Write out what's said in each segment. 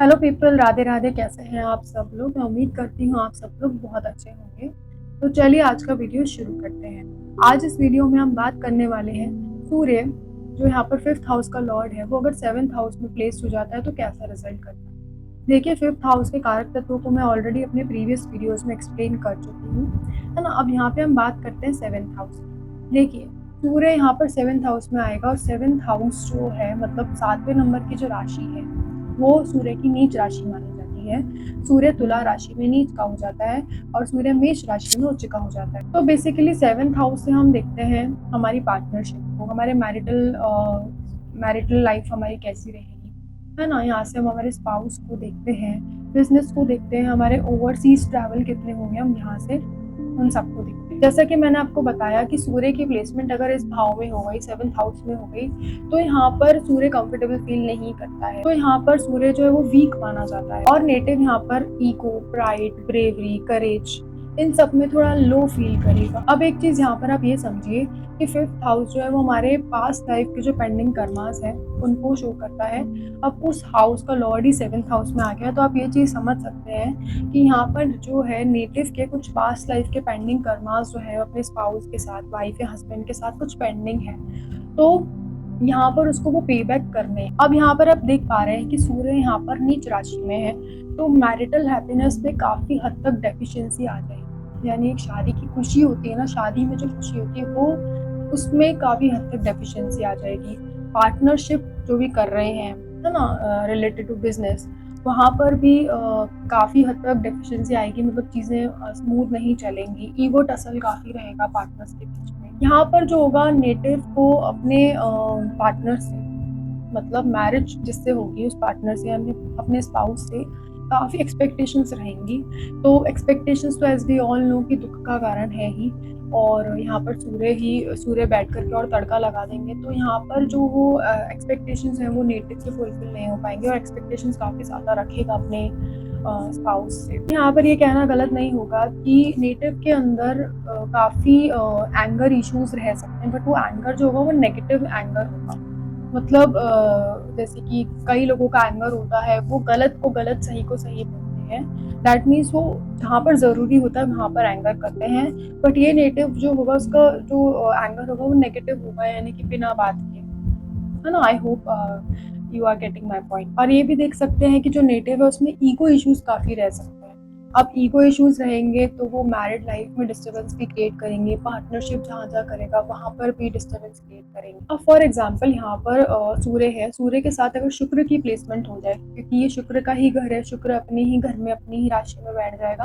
Hello people, Radhe Radhe. कैसे हैं आप सब लोग? मैं उम्मीद करती हूँ आप सब लोग बहुत अच्छे होंगे। तो चलिए आज का वीडियो शुरू करते हैं। आज इस वीडियो में हम बात करने वाले हैं सूर्य, जो यहाँ पर फिफ्थ हाउस का लॉर्ड है, वो अगर सेवंथ हाउस में प्लेस्ड हो जाता है तो कैसा रिजल्ट करता है। देखिए, फिफ्थ हाउस के कारक तत्वों को मैं ऑलरेडी अपने प्रीवियस वीडियोज में एक्सप्लेन कर चुकी हूँ, है ना। अब यहाँ पे हम बात करते हैं सेवंथ हाउस की। देखिए, सूर्य यहाँ पर सेवंथ हाउस में आएगा और सेवंथ हाउस जो है मतलब 7वें नंबर की जो राशि है वो सूर्य की नीच राशि मानी जाती है। सूर्य तुला राशि में नीच का हो जाता है और सूर्य मेष राशि में उच्च का हो जाता है। तो बेसिकली सेवंथ हाउस से हम देखते हैं हमारी पार्टनरशिप को, हमारे मैरिटल लाइफ हमारी कैसी रहेगी, है ना। यहाँ से हम हमारे स्पाउस को देखते हैं, बिजनेस को देखते हैं, हमारे ओवरसीज ट्रैवल कितने होंगे, हम यहाँ से उन सबको देखते हैं। जैसा कि मैंने आपको बताया कि सूर्य की प्लेसमेंट अगर इस भाव में हो गई, सेवंथ हाउस में हो गई, तो यहाँ पर सूर्य कंफर्टेबल फील नहीं करता है। तो यहाँ पर सूर्य जो है वो वीक माना जाता है और नेटिव यहाँ पर ईगो, प्राइड, ब्रेवरी, करेज, इन सब में थोड़ा लो फील करेगा। अब एक चीज यहाँ पर आप ये समझिए कि फिफ्थ हाउस जो है वो हमारे पास्ट लाइफ के जो पेंडिंग कर्मास है उनको शो करता है। अब उस हाउस का लॉर्ड ही सेवंथ हाउस में आ गया, तो आप ये चीज समझ सकते हैं कि यहाँ पर जो है नेटिव के कुछ पास्ट लाइफ के पेंडिंग कर्मास जो है अपने स्पाउस के साथ, वाइफ या हस्बैंड के साथ कुछ पेंडिंग है, तो यहाँ पर उसको वो पे बैक करने। अब यहाँ पर आप देख पा रहे हैं कि सूर्य यहाँ पर नीच राशि में है, तो मैरिटल हैप्पीनेस में काफी हद तक डेफिशिएंसी आ जाएगी। यानी एक शादी की खुशी होती है ना, शादी में जो खुशी होती है वो उसमें काफी हद तक डेफिशिएंसी आ जाएगी। पार्टनरशिप जो भी कर रहे हैं, है ना, रिलेटेड टू बिजनेस, वहाँ पर भी काफी हद तक डेफिशिएंसी आएगी। मतलब चीजें स्मूथ नहीं चलेंगी, ईगो टसल काफी रहेगा पार्टनर्स के बीच में। यहाँ पर जो होगा नेटिव को अपने पार्टनर से, मतलब मैरिज जिससे होगी उस पार्टनर से यानी अपने स्पाउस से, काफ़ी एक्सपेक्टेशंस रहेंगी। तो एक्सपेक्टेशंस तो एज वी ऑल नो कि दुख का कारण है ही, और यहाँ पर सूर्य बैठ करके और तड़का लगा देंगे, तो यहाँ पर जो वो एक्सपेक्टेशंस हैं वो नेटिव से फुलफिल नहीं हो पाएंगे और एक्सपेक्टेशंस काफ़ी ज़्यादा रखेगा अपने स्पाउस से। यहाँ पर ये कहना गलत नहीं होगा कि नेटिव के अंदर काफ़ी एंगर इश्यूज रह सकते हैं, बट वो एंगर जो होगा वो नेगेटिव एंगर होगा। मतलब जैसे कि कई लोगों का एंगर होता है, वो गलत को गलत, सही को सही बोलते हैं। दैट मीन्स वो जहाँ पर ज़रूरी होता है वहाँ पर एंगर करते हैं, बट ये नेटिव जो होगा उसका जो एंगर होगा वो नेगेटिव होगा, यानी कि बिना बात के, है ना। I hope you are getting my point. और ये भी देख सकते हैं कि जो नेटिव है उसमें ईगो इश्यूज काफ़ी रह सकते हैं। अब ईगो इश्यूज रहेंगे तो वो मैरिड लाइफ में डिस्टर्बेंस भी क्रिएट करेंगे, पार्टनरशिप जहाँ जहाँ करेगा वहाँ पर भी डिस्टर्बेंस क्रिएट करेंगे। अब फॉर एग्जाम्पल यहाँ पर सूर्य है, सूर्य के साथ अगर शुक्र की प्लेसमेंट हो जाए, क्योंकि ये शुक्र का ही घर है, शुक्र अपने ही घर में अपनी ही राशि में बैठ जाएगा,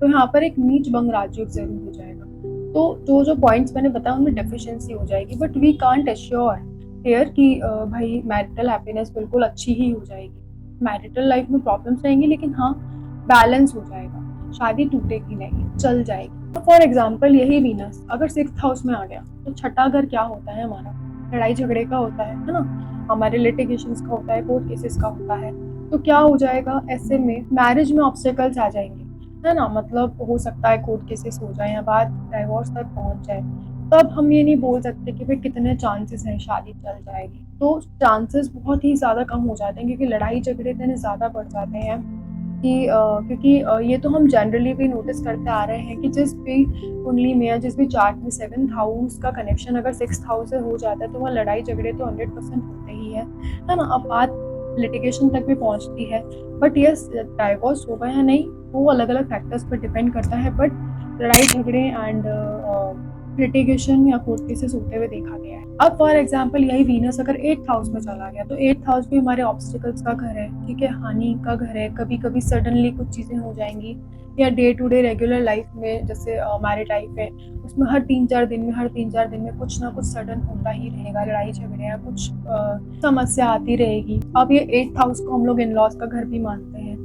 तो यहाँ पर एक नीच भंग राजयोग जरूर हो जाएगा। तो जो जो पॉइंट्स मैंने बताया उनमें डेफिशिएंसी हो जाएगी, but we can't assure here कि भाई मैरिटल हैप्पीनेस बिल्कुल अच्छी ही हो जाएगी। मैरिटल लाइफ में प्रॉब्लम्स रहेंगी लेकिन हाँ, बैलेंस हो जाएगा, शादी टूटेगी नहीं, चल जाएगी। तो फॉर एग्जाम्पल यही वीनस अगर सिक्स्थ हाउस में आ गया, तो छठा घर क्या होता है हमारा? लड़ाई झगड़े का होता है ना, हमारे लिटिगेशंस का होता है, कोर्ट केसेस का होता है। तो क्या हो जाएगा ऐसे में? मैरिज में ऑब्स्टेकल्स आ जाएंगे, है ना। मतलब हो सकता है कोर्ट केसेस हो जाए या बात डाइवोर्स तक पहुंच जाए, तब हम ये नहीं बोल सकते कि भाई कितने चांसेस हैं शादी चल जाएगी। तो चांसेस बहुत ही ज़्यादा कम हो जाते हैं, क्योंकि लड़ाई झगड़े इतने ज़्यादा बढ़ जाते हैं कि क्योंकि ये तो हम जनरली भी नोटिस करते आ रहे हैं कि जिस भी कुंडली में या जिस भी चार्ट में सेवंथ हाउस का कनेक्शन अगर सिक्स्थ हाउस से हो जाता है तो वहाँ लड़ाई झगड़े तो 100% होते ही है ना। अब बात लिटिगेशन तक भी पहुँचती है, बट यस, डाइवोर्स होगा या नहीं वो अलग अलग फैक्टर्स पर डिपेंड करता है, बट लड़ाई झगड़े एंड लिटिगेशन या कोर्ट केसेस होते हुए देखा गया है। अब फॉर एग्जांपल यही वीनस अगर 8th हाउस में चला गया, तो 8th हाउस भी हमारे ऑब्स्टिकल्स का घर है, ठीक है, हानि का घर है। कभी कभी सडनली कुछ चीज़ें हो जाएंगी, या day to day regular life में जैसे मैरिड लाइफ है उसमें हर 3-4 दिन में कुछ ना कुछ सडन होता ही रहेगा, लड़ाई झगड़े या कुछ समस्या आती रहेगी। अब ये 8th हाउस को हम लोग इन लॉज का घर भी मानते हैं,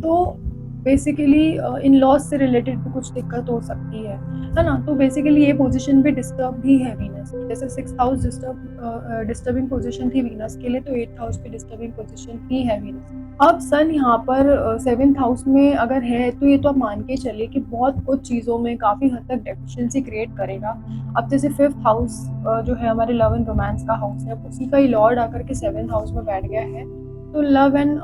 तो बेसिकली इन लॉज से रिलेटेड भी कुछ दिक्कत हो सकती है ना। तो बेसिकली ये पोजीशन भी डिस्टर्ब ही है वीनस की, जैसे 6th हाउस डिस्टर्बिंग पोजीशन थी वीनस के लिए, तो 8th हाउस भी डिस्टर्बिंग पोजीशन ही है वीनस। अब सन यहाँ पर 7th हाउस में अगर है तो ये तो आप मान के चलिए कि बहुत कुछ चीज़ों में काफ़ी हद तक डेफिशिएंसी क्रिएट करेगा। अब जैसे 5th हाउस जो है हमारे लव एंड रोमांस का हाउस है, उसी का ही लॉर्ड आकर के 7th हाउस में बैठ गया है, तो लव एंड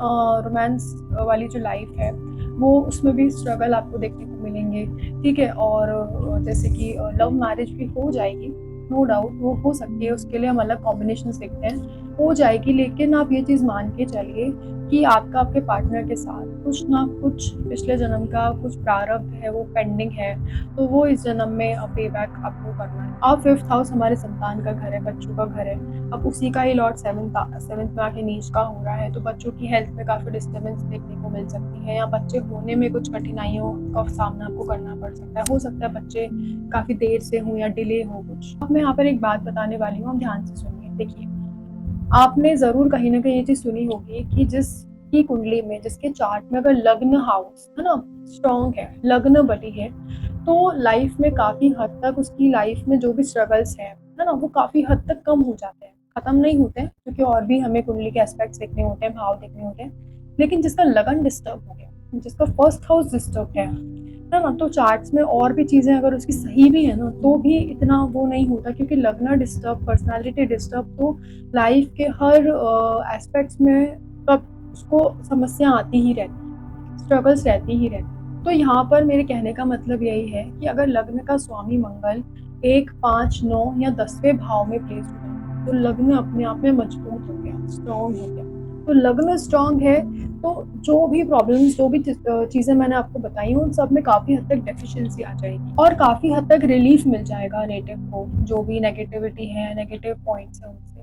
रोमांस वाली जो लाइफ है वो उसमें भी स्ट्रगल आपको देखने को मिलेंगे, ठीक है। और जैसे कि लव मैरिज भी हो जाएगी, नो डाउट वो हो सकती है, उसके लिए हम अलग कॉम्बिनेशंस देखते हैं, हो जाएगी। लेकिन आप ये चीज़ मान के चलिए कि आपका आपके पार्टनर के साथ कुछ ना कुछ पिछले जन्म का कुछ प्रारब्ध है, वो पेंडिंग है, तो वो इस जन्म में पे बैक आपको करना है। अब 5th हाउस हमारे संतान का घर है, बच्चों का घर है। अब उसी का ही लॉर्ड 7th में आके नीच का हो रहा है, तो बच्चों की हेल्थ में काफ़ी डिस्टर्बेंस देखने को मिल सकती है, या बच्चे होने में कुछ कठिनाइयों का सामना आपको करना पड़ सकता है। हो सकता है बच्चे काफ़ी देर से हों या डिले हो कुछ। अब मैं यहाँ पर एक बात बताने वाली हूँ, आप ध्यान से सुनिए। देखिए, आपने ज़रूर कहीं न कहीं ये चीज़ सुनी होगी कि जिसकी कुंडली में, जिसके चार्ट में अगर लग्न हाउस, है ना, स्ट्रॉन्ग है, लग्न बली है, तो लाइफ में काफ़ी हद तक उसकी लाइफ में जो भी स्ट्रगल्स हैं, है ना, वो काफ़ी हद तक कम हो जाते हैं। खत्म नहीं होते हैं, क्योंकि और भी हमें कुंडली के एस्पेक्ट्स देखने होते हैं, भाव देखने होते हैं। लेकिन जिसका लगन डिस्टर्ब हो गया, जिसका फर्स्ट हाउस डिस्टर्ब है ना, तो चार्ट्स में और भी चीज़ें अगर उसकी सही भी है ना, तो भी इतना वो नहीं होता, क्योंकि लग्न डिस्टर्ब, पर्सनैलिटी डिस्टर्ब, तो लाइफ के हर एस्पेक्ट्स में कब उसको समस्या आती ही रहती, स्ट्रगल्स रहती ही रहती। तो यहाँ पर मेरे कहने का मतलब यही है कि अगर लग्न का स्वामी मंगल 1, 5, 9 या 10वें भाव में प्लेस हो जाए, तो लग्न अपने आप में मजबूत हो गया, स्ट्रॉन्ग हो गया। तो लग्न स्ट्रॉन्ग है, तो जो भी प्रॉब्लम्स, जो भी चीज़ें मैंने आपको बताई हैं, उन सब में काफ़ी हद तक डेफिशिएंसी आ जाएगी और काफ़ी हद तक रिलीफ मिल जाएगा नेटिव को, जो भी नेगेटिविटी है, नेगेटिव पॉइंट्स हैं उनसे।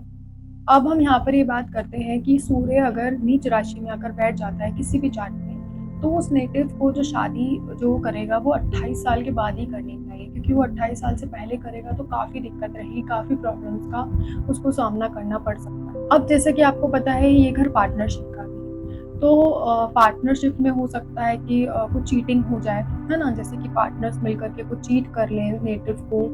अब हम यहाँ पर ये बात करते हैं कि सूर्य अगर नीच राशि में आकर बैठ जाता है किसी भी चार्ट में, तो उस नेटिव को जो शादी जो करेगा वो 28 साल के बाद ही करनी चाहिए, क्योंकि वो 28 साल से पहले करेगा तो काफ़ी दिक्कत रहेगी, काफ़ी प्रॉब्लम्स का उसको सामना करना पड़ सकता है। अब जैसे कि आपको पता है ये घर पार्टनरशिप का भी है, तो पार्टनरशिप में हो सकता है कि कुछ चीटिंग हो जाए, है ना, जैसे कि पार्टनर्स मिलकर के कुछ चीट कर लें नेटिव को,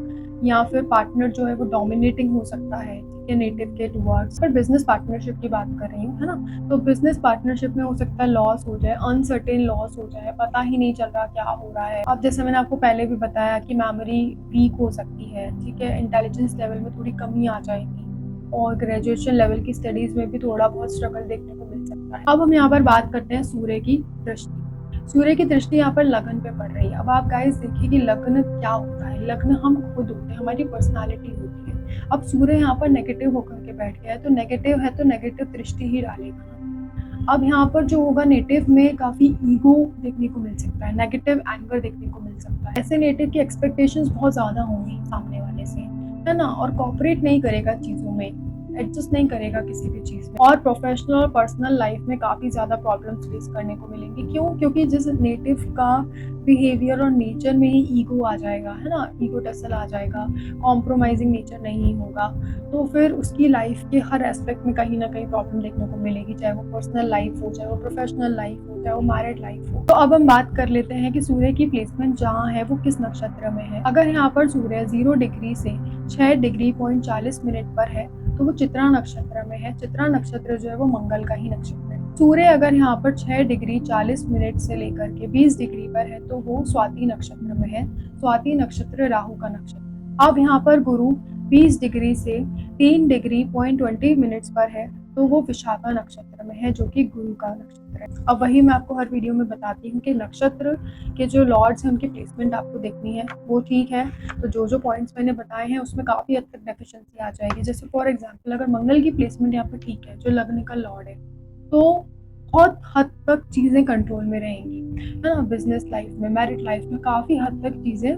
या फिर पार्टनर जो है वो डोमिनेटिंग हो सकता है, ठीक है, नेटिव के टुवर्ड्स। पर बिजनेस पार्टनरशिप की बात कर रही हूँ, है ना, तो बिजनेस पार्टनरशिप में हो सकता है लॉस हो जाए, अनसर्टेन लॉस हो जाए, पता ही नहीं चल रहा क्या हो रहा है। अब जैसे मैंने आपको पहले भी बताया कि मेमोरी वीक हो सकती है, ठीक है, इंटेलिजेंस लेवल में थोड़ी कमी आ जाएगी, और ग्रेजुएशन लेवल की स्टडीज में भी थोड़ा बहुत स्ट्रगल देखने को मिल सकता है। अब हम यहाँ पर बात करते हैं सूर्य की दृष्टि। सूर्य की दृष्टि यहाँ पर लगन पे पड़ रही है। अब आप गाइस देखिए कि लग्न क्या होता है। लग्न हम खुद होते हैं, हमारी पर्सनालिटी होती है। अब सूर्य यहाँ पर नेगेटिव होकर के बैठ गया है, तो नेगेटिव है तो नेगेटिव दृष्टि ही डालेगा। अब यहाँ पर जो होगा, नेटिव में काफ़ी ईगो देखने को मिल सकता है, नेगेटिव एंगर देखने को मिल सकता है। ऐसे नेटिव की एक्सपेक्टेशंस बहुत ज़्यादा होंगी सामने वाले से, है ना, और कॉपरेट नहीं करेगा चीज़ों में, एडजस्ट नहीं करेगा किसी भी चीज़ में, और प्रोफेशनल और पर्सनल लाइफ में काफ़ी ज़्यादा प्रॉब्लम्स फेस करने को मिलेंगी। क्यों? क्योंकि जिस नेटिव का बिहेवियर और नेचर में ही ईगो आ जाएगा, है ना, ईगोटिस्टिक आ जाएगा, कॉम्प्रोमाइजिंग नेचर नहीं होगा, तो फिर उसकी लाइफ के हर एस्पेक्ट में कहीं ना कहीं प्रॉब्लम देखने को मिलेगी, चाहे वो पर्सनल लाइफ हो, चाहे वो प्रोफेशनल लाइफ हो, चाहे वो मैरिड लाइफ हो। तो अब हम बात कर लेते हैं कि सूर्य की प्लेसमेंट जहाँ है वो किस नक्षत्र में है। अगर यहाँ पर सूर्य 0 डिग्री से 6 डिग्री पॉइंट 40 मिनट पर है, तो वो चित्रा नक्षत्र में है। चित्रा नक्षत्र जो है वो मंगल का ही नक्षत्र है। सूर्य अगर यहाँ पर 6 डिग्री 40 मिनट से लेकर के 20 डिग्री पर है, तो वो स्वाति नक्षत्र में है। स्वाति नक्षत्र राहु का नक्षत्र। अब यहाँ पर गुरु 20 डिग्री से 3 डिग्री पॉइंट 20 मिनट्स पर है, तो वो विशाखा नक्षत्र में है, जो कि गुरु का नक्षत्र है। अब वही मैं आपको हर वीडियो में बताती हूँ कि नक्षत्र के जो लॉर्ड्स हैं उनकी प्लेसमेंट आपको देखनी है, वो ठीक है। तो जो जो पॉइंट्स मैंने बताए हैं उसमें काफ़ी हद तक डेफिशिएंसी आ जाएगी। जैसे फॉर एग्जांपल अगर मंगल की प्लेसमेंट यहाँ पर ठीक है, जो लग्न का लॉर्ड है, तो बहुत हद तक चीज़ें कंट्रोल में रहेंगी, है ना, बिजनेस लाइफ में, मैरिड लाइफ में काफ़ी हद तक चीज़ें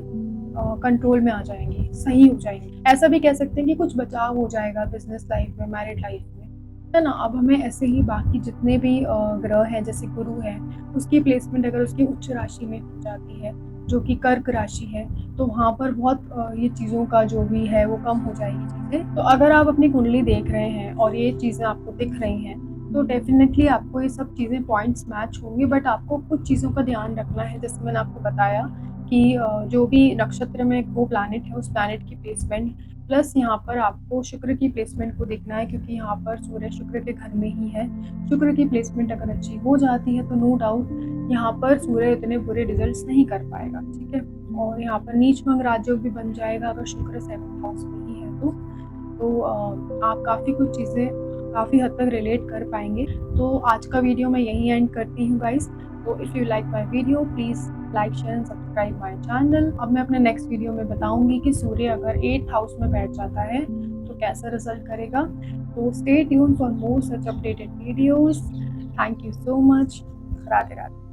कंट्रोल में आ जाएंगी, सही हो जाएंगी। ऐसा भी कह सकते हैं कि कुछ बचाव हो जाएगा बिजनेस लाइफ में, मैरिड लाइफ में, है ना। अब हमें ऐसे ही बाकी जितने भी ग्रह हैं, जैसे गुरु है, उसकी प्लेसमेंट अगर उसकी उच्च राशि में हो जाती है, जो कि कर्क राशि है, तो वहाँ पर बहुत ये चीज़ों का जो भी है वो कम हो जाएगी चीज़ें। तो अगर आप अपनी कुंडली देख रहे हैं और ये चीज़ें आपको दिख रही हैं, तो डेफिनेटली आपको ये सब चीज़ें पॉइंट्स मैच होंगे, बट आपको कुछ चीज़ों का ध्यान रखना है। जैसे मैंने आपको बताया कि जो भी नक्षत्र में वो प्लैनेट है, उस प्लैनेट की प्लेसमेंट, प्लस यहाँ पर आपको शुक्र की प्लेसमेंट को देखना है, क्योंकि यहाँ पर सूर्य शुक्र के घर में ही है। शुक्र की प्लेसमेंट अगर अच्छी हो जाती है तो नो डाउट यहाँ पर सूर्य इतने बुरे रिजल्ट्स नहीं कर पाएगा, ठीक है। और यहाँ पर नीच भंग राजयोग भी बन जाएगा अगर शुक्र 7th हाउस में ही है, तो आप काफ़ी कुछ चीज़ें काफ़ी हद तक रिलेट कर पाएंगे। तो आज का वीडियो मैं यहीं एंड करती हूँ गाइस। तो if you like my video please like share and subscribe my channel. अब मैं अपने नेक्स्ट वीडियो में बताऊंगी कि सूर्य अगर 8th हाउस में बैठ जाता है तो कैसा रिजल्ट करेगा। तो stay tune for more such updated videos. Thank you so much. Radhe Radhe.